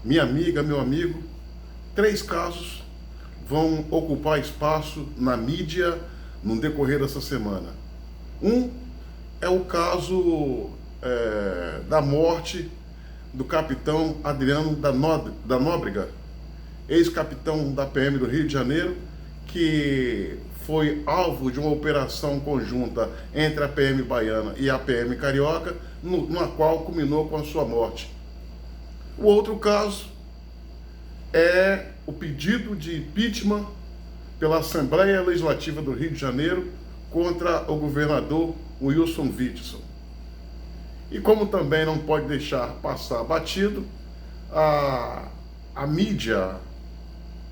minha amiga, meu amigo, 3 casos vão ocupar espaço na mídia no decorrer dessa semana. Um é o caso da morte do capitão Adriano da Nóbrega, ex-capitão da PM do Rio de Janeiro, que foi alvo de uma operação conjunta entre a PM baiana e a PM carioca, na qual culminou com a sua morte. O outro caso é o pedido de impeachment pela Assembleia Legislativa do Rio de Janeiro contra o governador Wilson Witzel. E como também não pode deixar passar batido, a mídia,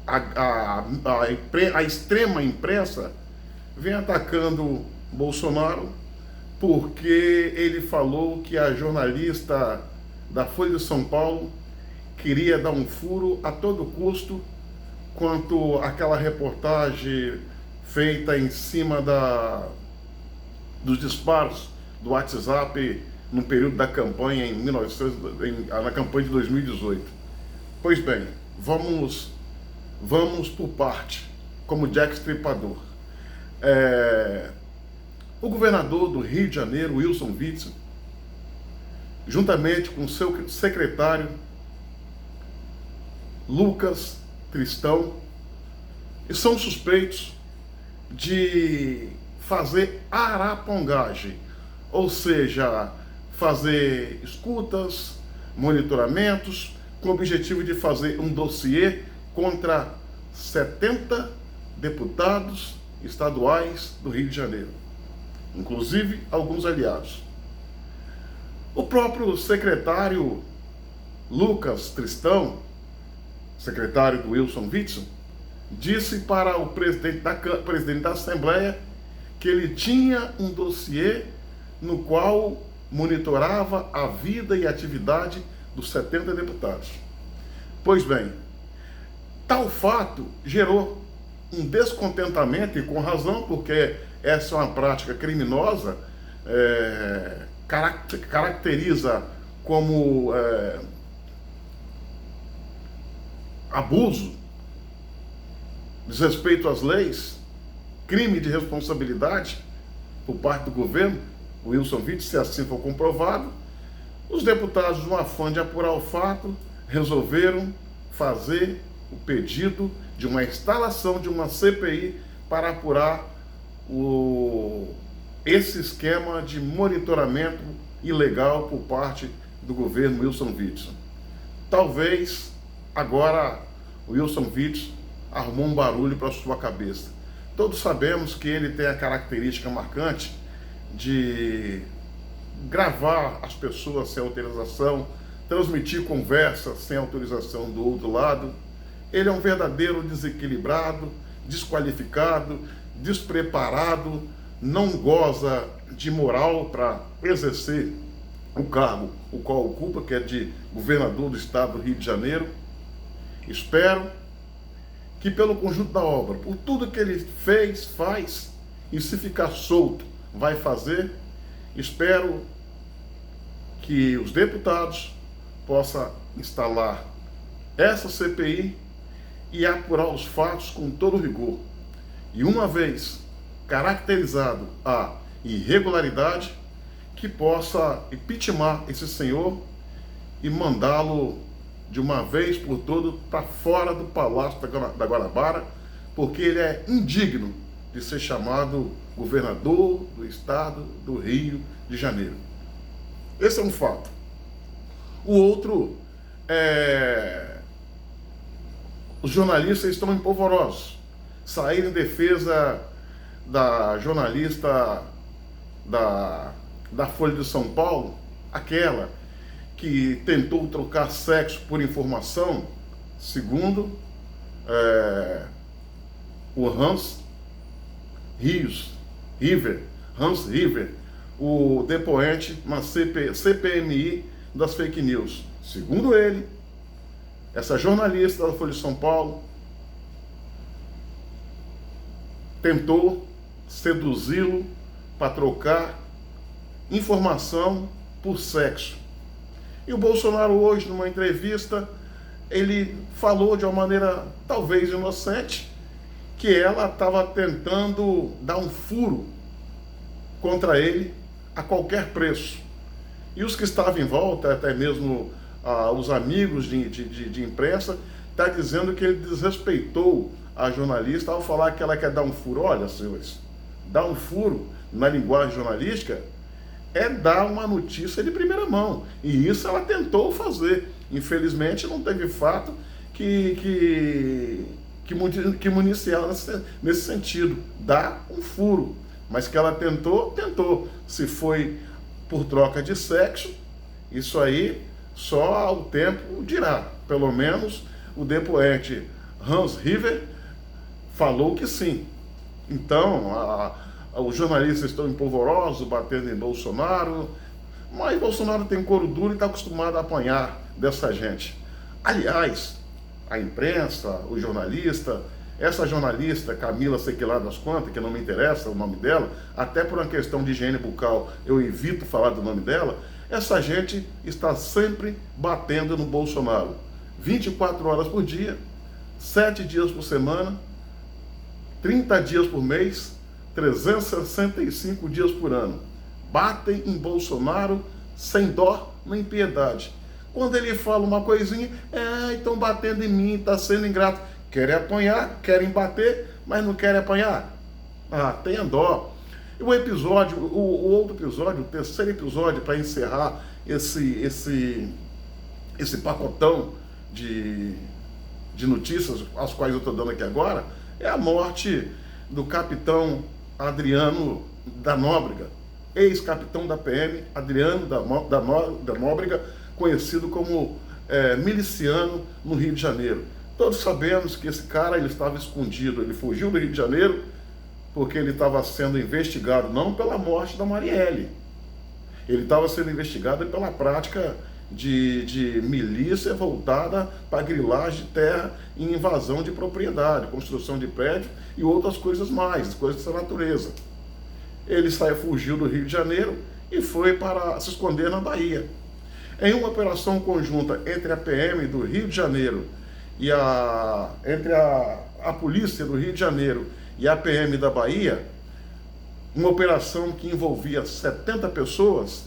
a extrema imprensa vem atacando Bolsonaro porque ele falou que a jornalista da Folha de São Paulo queria dar um furo a todo custo quanto àquela reportagem feita em cima dos disparos do WhatsApp no período da campanha na campanha de 2018. Pois bem, vamos por parte, como Jack Stripador. O governador do Rio de Janeiro, Wilson Witzel, juntamente com seu secretário, Lucas Tristão, são suspeitos de fazer arapongagem, ou seja, fazer escutas, monitoramentos, com o objetivo de fazer um dossiê contra 70 deputados estaduais do Rio de Janeiro, inclusive alguns aliados. O próprio secretário Lucas Tristão, secretário do Wilson Witzel, disse para o presidente da Assembleia que ele tinha um dossiê no qual monitorava a vida e atividade dos 70 deputados. Pois bem, tal fato gerou um descontentamento, e com razão, porque essa é uma prática criminosa, caracteriza como abuso, desrespeito às leis, crime de responsabilidade por parte do governo, Wilson Witzel, se assim for comprovado. Os deputados, no afã de apurar o fato, resolveram fazer o pedido de uma instalação de uma CPI para apurar esse esquema de monitoramento ilegal por parte do governo Wilson Witzel. Talvez agora o Wilson Witzel arrumou um barulho para sua cabeça. Todos sabemos que ele tem a característica marcante de gravar as pessoas sem autorização, transmitir conversas sem autorização do outro lado. Ele é um verdadeiro desequilibrado, desqualificado, despreparado, não goza de moral para exercer o cargo o qual ocupa, que é de governador do estado do Rio de Janeiro. Espero que pelo conjunto da obra, por tudo que ele fez, faz, e se ficar solto, vai fazer, espero que os deputados possam instalar essa CPI e apurar os fatos com todo rigor. E uma vez caracterizado a irregularidade, que possa impeachment esse senhor e mandá-lo de uma vez por todas para fora do Palácio da Guanabara, porque ele é indigno de ser chamado governador do estado do Rio de Janeiro. Esse é um fato. O outro é: os jornalistas estão empolvorosos. Saíram em defesa da jornalista da Folha de São Paulo, aquela que tentou trocar sexo por informação, segundo o Hans River, o depoente na CPMI das fake news. Segundo ele, essa jornalista da Folha de São Paulo tentou seduzi-lo para trocar informação por sexo. E o Bolsonaro hoje, numa entrevista, ele falou de uma maneira talvez inocente que ela estava tentando dar um furo contra ele a qualquer preço. E os que estavam em volta, até mesmo os amigos de imprensa, está dizendo que ele desrespeitou a jornalista ao falar que ela quer dar um furo. Olha, senhores, dar um furo na linguagem jornalística é dar uma notícia de primeira mão. E isso ela tentou fazer. Infelizmente, não teve fato que municie ela nesse sentido. Dar um furo. Mas que ela tentou, tentou. Se foi por troca de sexo, isso aí só o tempo dirá. Pelo menos o depoente Hans River falou que sim. Então, os jornalistas estão empolvorosos, batendo em Bolsonaro, mas Bolsonaro tem couro duro e está acostumado a apanhar dessa gente. Aliás, a imprensa, o jornalista, essa jornalista, Camila sei que lá das quantas, que não me interessa o nome dela, até por uma questão de higiene bucal eu evito falar do nome dela, essa gente está sempre batendo no Bolsonaro. 24 horas por dia, 7 dias por semana, 30 dias por mês, 365 dias por ano. Batem em Bolsonaro sem dó nem piedade. Quando ele fala uma coisinha, estão batendo em mim, está sendo ingrato. Querem apanhar, querem bater, mas não querem apanhar. Tenha dó. E o episódio, o outro episódio, o terceiro episódio, para encerrar esse pacotão de notícias, as quais eu estou dando aqui agora, é a morte do capitão Adriano da Nóbrega, ex-capitão da PM, Adriano da Nóbrega, conhecido como miliciano no Rio de Janeiro. Todos sabemos que esse cara ele estava escondido, ele fugiu do Rio de Janeiro porque ele estava sendo investigado não pela morte da Marielle, ele estava sendo investigado pela prática de milícia voltada para grilagem de terra e invasão de propriedade, construção de prédio e outras coisas mais, coisas dessa natureza. Ele fugiu do Rio de Janeiro e foi para se esconder na Bahia. Em uma operação conjunta entre a PM do Rio de Janeiro e entre a polícia do Rio de Janeiro e a PM da Bahia, uma operação que envolvia 70 pessoas,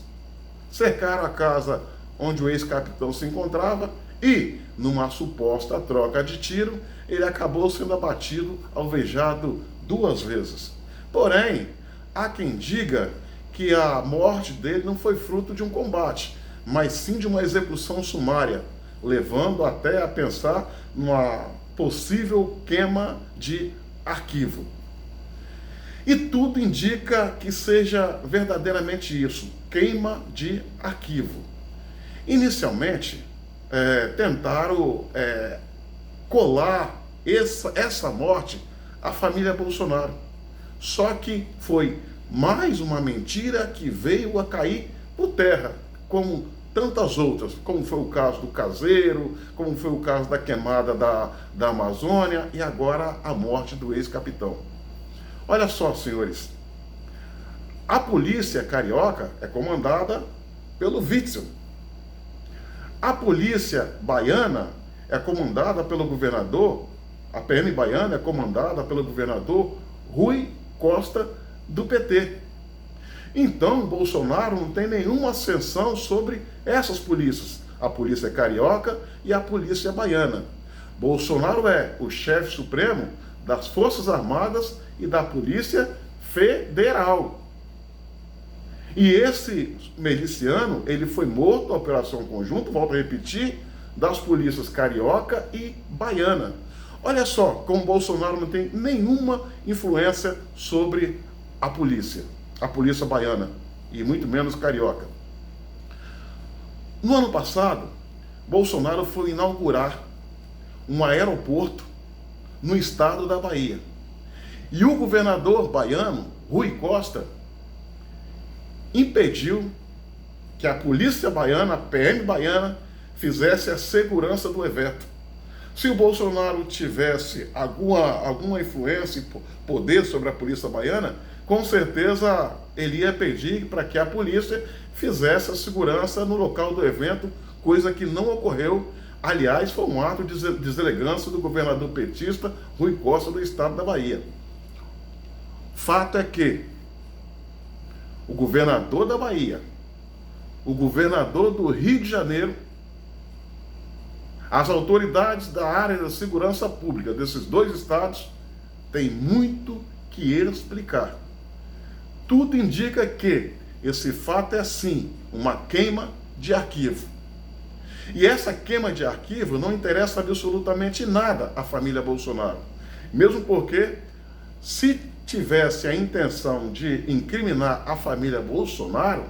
cercaram a casa onde o ex-capitão se encontrava e, numa suposta troca de tiro, ele acabou sendo abatido, alvejado 2 vezes. Porém, há quem diga que a morte dele não foi fruto de um combate, mas sim de uma execução sumária, levando até a pensar numa possível queima de arquivo. E tudo indica que seja verdadeiramente isso, queima de arquivo. Inicialmente, tentaram colar essa morte à família Bolsonaro. Só que foi mais uma mentira que veio a cair por terra, como tantas outras, como foi o caso do caseiro, como foi o caso da queimada da Amazônia e agora a morte do ex-capitão. Olha só, senhores, a polícia carioca é comandada pelo Witzel. A polícia baiana é comandada pelo governador, a PM baiana é comandada pelo governador Rui Costa, do PT. Então, Bolsonaro não tem nenhuma ascensão sobre essas polícias, a polícia carioca e a polícia baiana. Bolsonaro é o chefe supremo das Forças Armadas e da Polícia Federal. E esse miliciano, ele foi morto na operação conjunta, volto a repetir, das polícias carioca e baiana. Olha só como Bolsonaro não tem nenhuma influência sobre a polícia baiana, e muito menos carioca. No ano passado, Bolsonaro foi inaugurar um aeroporto no estado da Bahia. E o governador baiano, Rui Costa, impediu que a polícia baiana, a PM baiana, fizesse a segurança do evento. Se o Bolsonaro tivesse alguma influência e poder sobre a polícia baiana, com certeza ele ia pedir para que a polícia fizesse a segurança no local do evento, coisa que não ocorreu, Aliás, foi um ato de deselegância do governador petista Rui Costa do estado da Bahia. Fato é que o governador da Bahia, o governador do Rio de Janeiro, as autoridades da área da segurança pública desses dois estados têm muito que explicar. Tudo indica que esse fato é sim uma queima de arquivo. E essa queima de arquivo não interessa absolutamente nada à família Bolsonaro. Mesmo porque, se tivesse a intenção de incriminar a família Bolsonaro,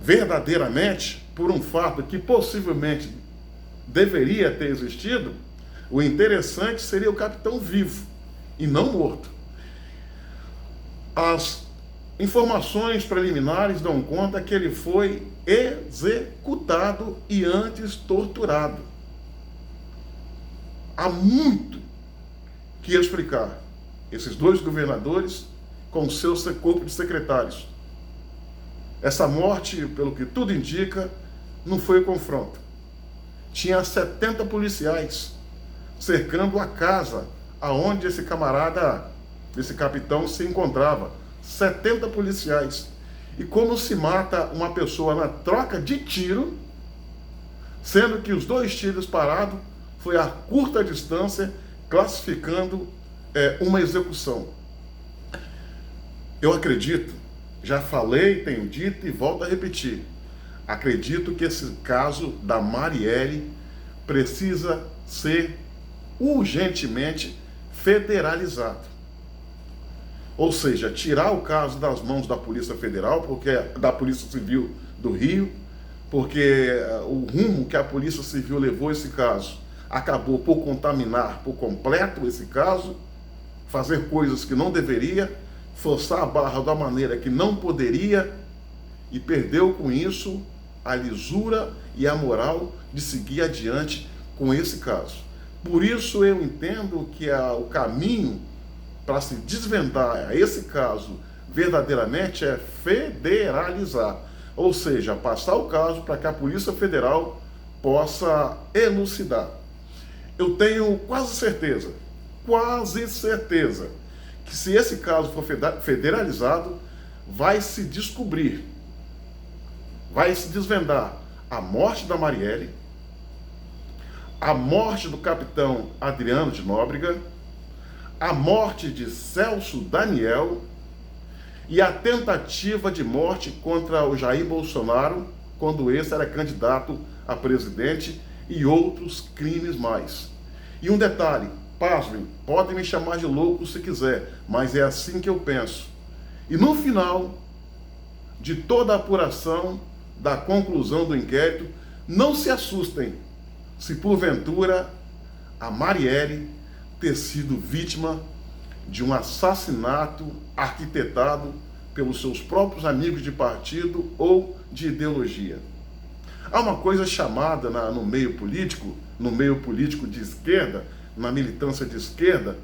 verdadeiramente, por um fato que possivelmente deveria ter existido, o interessante seria o capitão vivo e não morto. As informações preliminares dão conta que ele foi executado e antes torturado. Há muito que explicar esses dois governadores com seus corpos de secretários. Essa morte, pelo que tudo indica, não foi confronto. Tinha 70 policiais cercando a casa aonde esse camarada, esse capitão, se encontrava. 70 policiais. E como se mata uma pessoa na troca de tiro, sendo que os dois tiros parados foi a curta distância, classificando uma execução. Eu acredito, já falei, tenho dito e volto a repetir, acredito que esse caso da Marielle precisa ser urgentemente federalizado. Ou seja, tirar o caso das mãos da Polícia Federal, porque da Polícia Civil do Rio, porque o rumo que a Polícia Civil levou esse caso acabou por contaminar por completo esse caso, fazer coisas que não deveria, forçar a barra da maneira que não poderia e perdeu com isso a lisura e a moral de seguir adiante com esse caso. Por isso eu entendo que o caminho para se desvendar esse caso verdadeiramente é federalizar, ou seja, passar o caso para que a Polícia Federal possa elucidar. Eu tenho quase certeza, que se esse caso for federalizado, vai se descobrir, vai se desvendar a morte da Marielle, a morte do capitão Adriano de Nóbrega, a morte de Celso Daniel e a tentativa de morte contra o Jair Bolsonaro, quando esse era candidato a presidente, e outros crimes mais. E um detalhe, pasmem, podem me chamar de louco se quiser, mas é assim que eu penso. E no final de toda a apuração, da conclusão do inquérito, não se assustem se porventura a Marielle ter sido vítima de um assassinato arquitetado pelos seus próprios amigos de partido ou de ideologia. Há uma coisa chamada no meio político de esquerda, na militância de esquerda,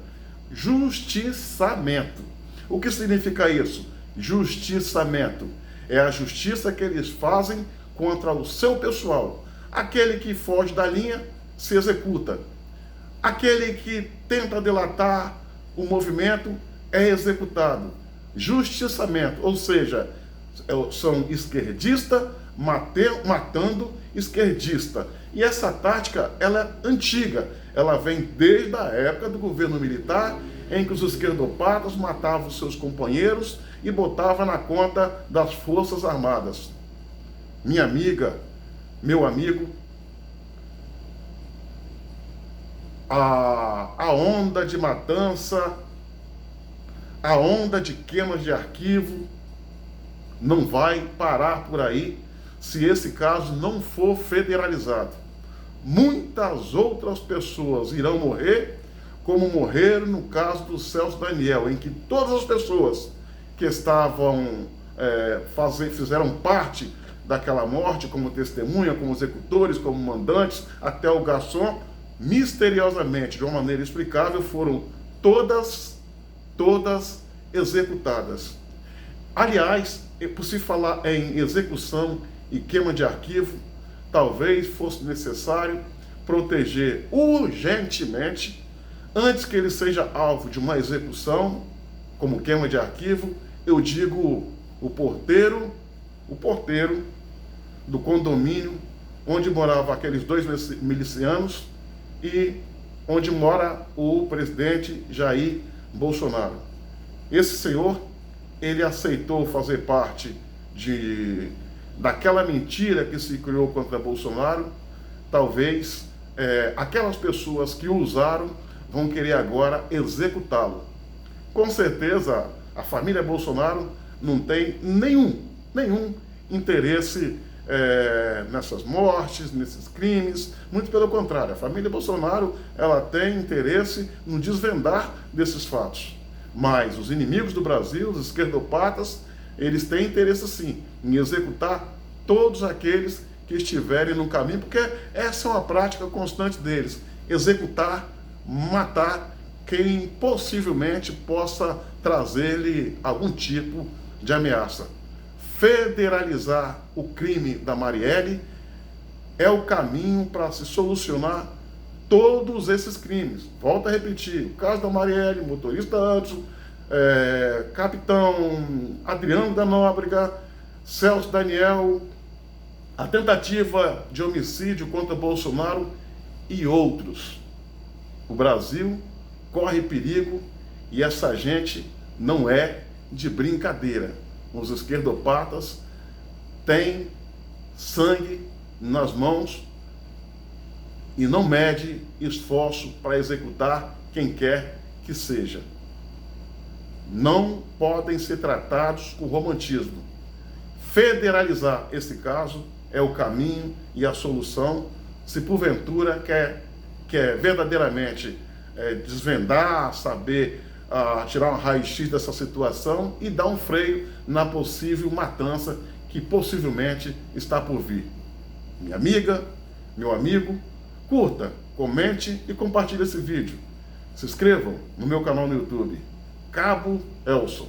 justiçamento. O que significa isso? Justiçamento é a justiça que eles fazem contra o seu pessoal. Aquele que foge da linha se executa. Aquele que tenta delatar o movimento é executado. Justiçamento, ou seja, são esquerdistas matando esquerdista. E essa tática, ela é antiga. Ela vem desde a época do governo militar, em que os esquerdopatas matavam seus companheiros e botavam na conta das Forças Armadas. Minha amiga, meu amigo, a onda de matança, a onda de queimas de arquivo não vai parar por aí se esse caso não for federalizado. Muitas outras pessoas irão morrer, como morreram no caso do Celso Daniel, em que todas as pessoas que estavam fizeram parte daquela morte, como testemunha, como executores, como mandantes, até o garçom, misteriosamente, de uma maneira explicável, foram todas executadas. Aliás, por se falar em execução e queima de arquivo, talvez fosse necessário proteger urgentemente, antes que ele seja alvo de uma execução, como queima de arquivo, eu digo o porteiro do condomínio onde moravam aqueles 2 milicianos e onde mora o presidente Jair Bolsonaro. Esse senhor, ele aceitou fazer parte daquela mentira que se criou contra Bolsonaro. Talvez aquelas pessoas que o usaram vão querer agora executá-lo. Com certeza, a família Bolsonaro não tem nenhum interesse nessas mortes, nesses crimes. Muito pelo contrário, a família Bolsonaro ela tem interesse no desvendar desses fatos. Mas os inimigos do Brasil, os esquerdopatas, eles têm interesse sim em executar todos aqueles que estiverem no caminho, porque essa é uma prática constante deles: executar, matar quem possivelmente possa trazer-lhe algum tipo de ameaça. Federalizar o crime da Marielle é o caminho para se solucionar todos esses crimes. Volto a repetir: o caso da Marielle, motorista Hudson, capitão Adriano da Nóbrega, Celso Daniel, a tentativa de homicídio contra Bolsonaro e outros. O Brasil corre perigo e essa gente não é de brincadeira. Os esquerdopatas têm sangue nas mãos e não mede esforço para executar quem quer que seja. Não podem ser tratados com romantismo. Federalizar esse caso é o caminho e a solução, se porventura quer verdadeiramente desvendar, saber tirar um raio-x dessa situação e dar um freio na possível matança que possivelmente está por vir. Minha amiga, meu amigo, curta, comente e compartilhe esse vídeo. Se inscrevam no meu canal no YouTube, Cabo Elson.